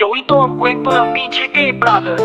Yo, ito ang kwento ng PGK Brothers.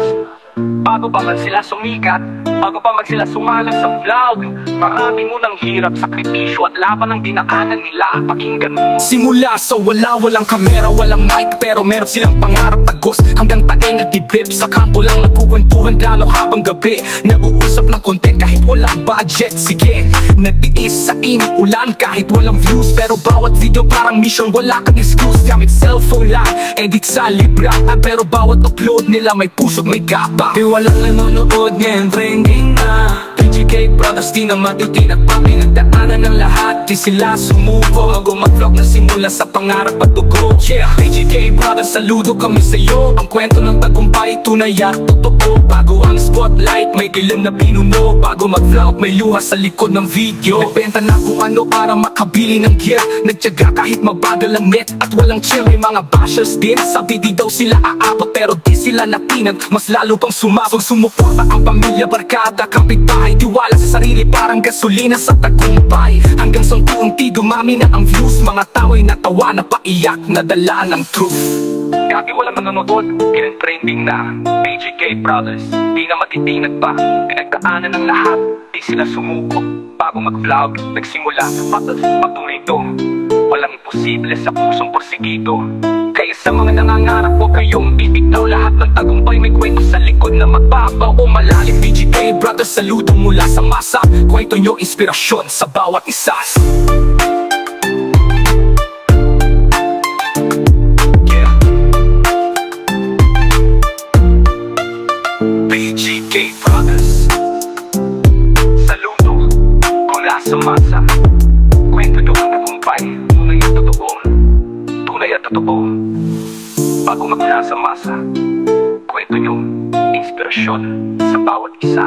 Bago pa man sila sumikat, bago pa man sila sumalang sa vlog, marami munang hirap, sakripisyo at laban ang dinaanan nila. Pakinggan mo. Simula sa walang kamera, walang mic, pero meron silang pangarap tagos. Hanggang taeng nagdibrip, sa kampo lang nagkukwentuhan lalo habang gabi. Nag-uusap ng content kahit walang budget. Sige, nagtiis sa init ulan kahit walang views, pero bawat video parang mission, wala kang excuse. Gamit cellphone lang, edit sa libra, pero bawat upload nila may puso't may gapa. Di walang nanonood, ngayon trending na PGK Brothers, di na matitinag pa. Pinagdaanan ng lahat, di sila sumuko. Bago mag-vlog na simula sa pangarap at dugo. Yeah, PGK Brothers, saludo kami sa'yo. Ang kwento ng tagumpay, tunay at totoo. Bago ang spotlight, may kilim na pinuno. Bago mag-vlog, may luha sa likod ng video. Nagbenta na kung ano para makabili ng gear. Nagtyaga kahit mabagal ang net at walang chill. May mga bashers din, sabi di daw sila aabot, pero di sila natinag, mas lalo pang sumabog. Sumuporta ang pamilya, barkada, kapitbahay. Tiwala sa sarili parang gasolina sa tagumpay. Hanggang sa unti dumami na ang views. Mga tao'y natawa na paiyak, nadala ng truth. Kagi walang nanonood, trending na PGK Brothers, di na matitinag pa. Pinagdaanan ng lahat, di sila sumuko. Bago mag-vlog, nagsimula patuloy ito. Walang imposible sa pusong porsigido. Kaya sa mga nangangarap, huwag kayong bibitaw. Lahat ng tagumpay may kwento sa likod na magbabaw o malalim. PGK Brothers, saludo mula sa masa. Kwento nyo inspirasyon sa bawat isa. Yeah. PGK Brothers, saludo mula sa masa. Kwento nyo ang tagumpay, tunay at totoo. Tunay at totoo. Bago magmula sa masa, kwento nyo inspirasyon sa bawat isa.